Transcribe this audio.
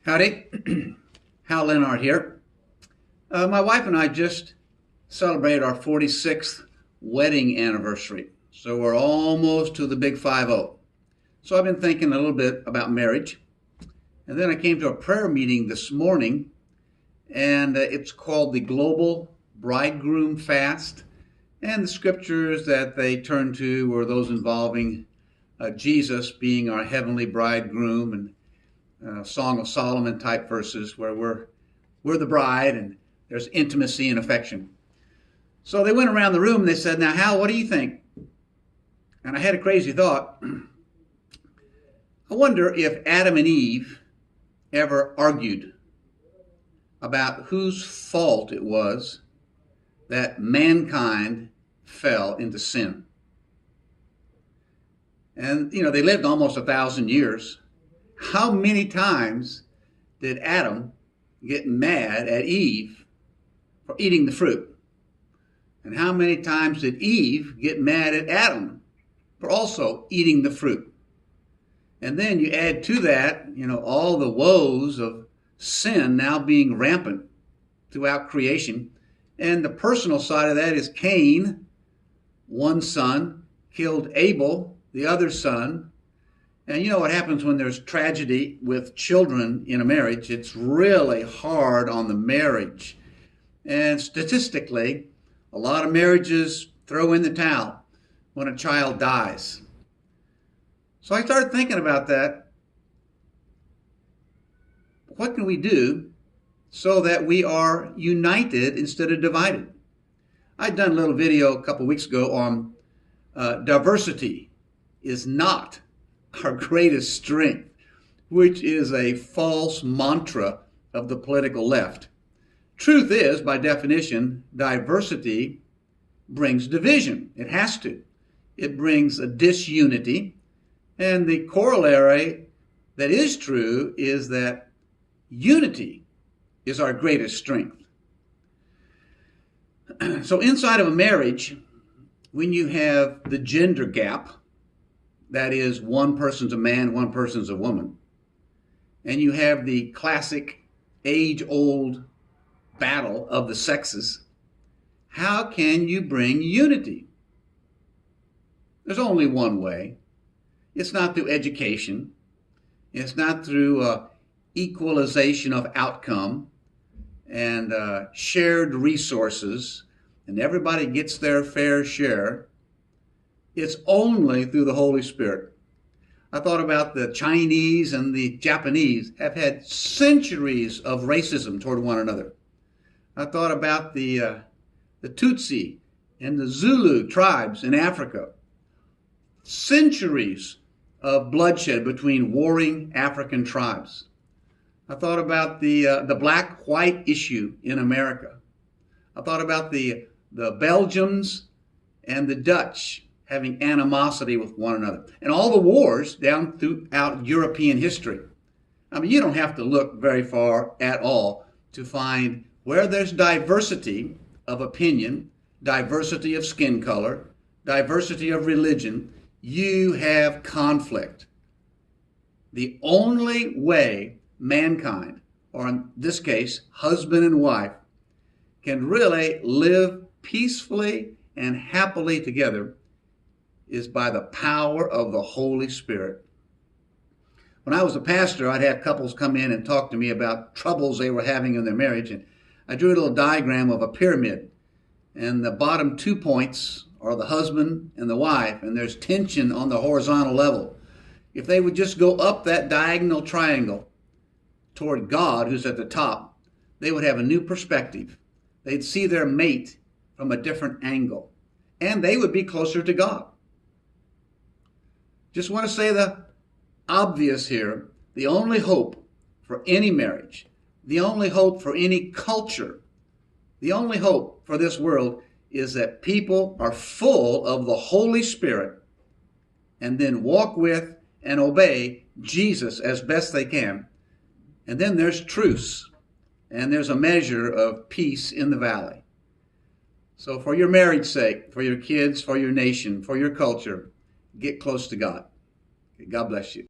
Howdy, Hal Linhardt here. My wife and I just celebrated our 46th wedding anniversary, so we're almost to the big 5-0. So I've been thinking a little bit about marriage, and then I came to a prayer meeting this morning, and it's called the Global Bridegroom Fast, and the scriptures that they turned to were those involving Jesus being our heavenly bridegroom, and Song of Solomon type verses where we're the bride and there's intimacy and affection. So they went around the room and they said, "Now, Hal, what do you think?" And I had a crazy thought. I wonder if Adam and Eve ever argued about whose fault it was that mankind fell into sin. And, they lived almost 1,000 years. How many times did Adam get mad at Eve for eating the fruit? And how many times did Eve get mad at Adam for also eating the fruit? And then you add to that, all the woes of sin now being rampant throughout creation. And the personal side of that is Cain, one son, killed Abel, the other son. And you know what happens when there's tragedy with children in a marriage? It's really hard on the marriage. And statistically, a lot of marriages throw in the towel when a child dies. So I started thinking about that. What can we do so that we are united instead of divided? I'd done a little video a couple weeks ago on diversity is not our greatest strength, which is a false mantra of the political left. Truth is, by definition, diversity brings division. It has to. It brings a disunity. And the corollary that is true is that unity is our greatest strength. So inside of a marriage, when you have the gender gap, that is, one person's a man, one person's a woman, and you have the classic age-old battle of the sexes, how can you bring unity? There's only one way. It's not through education. It's not through equalization of outcome and shared resources, and everybody gets their fair share. It's only through the Holy Spirit. I thought about the Chinese and the Japanese have had centuries of racism toward one another. I thought about the Tutsi and the Zulu tribes in Africa. Centuries of bloodshed between warring African tribes. I thought about the black-white issue in America. I thought about the Belgians and the Dutch having animosity with one another, and all the wars down throughout European history. I mean, you don't have to look very far at all to find where there's diversity of opinion, diversity of skin color, diversity of religion, you have conflict. The only way mankind, or in this case, husband and wife, can really live peacefully and happily together is by the power of the Holy Spirit. When I was a pastor, I'd have couples come in and talk to me about troubles they were having in their marriage, and I drew a little diagram of a pyramid, and the bottom 2 points are the husband and the wife, and there's tension on the horizontal level. If they would just go up that diagonal triangle toward God, who's at the top, they would have a new perspective. They'd see their mate from a different angle, and they would be closer to God. Just want to say the obvious here. The only hope for any marriage, the only hope for any culture, the only hope for this world is that people are full of the Holy Spirit and then walk with and obey Jesus as best they can. And then there's truce, and there's a measure of peace in the valley. So for your marriage's sake, for your kids, for your nation, for your culture, get close to God. God bless you.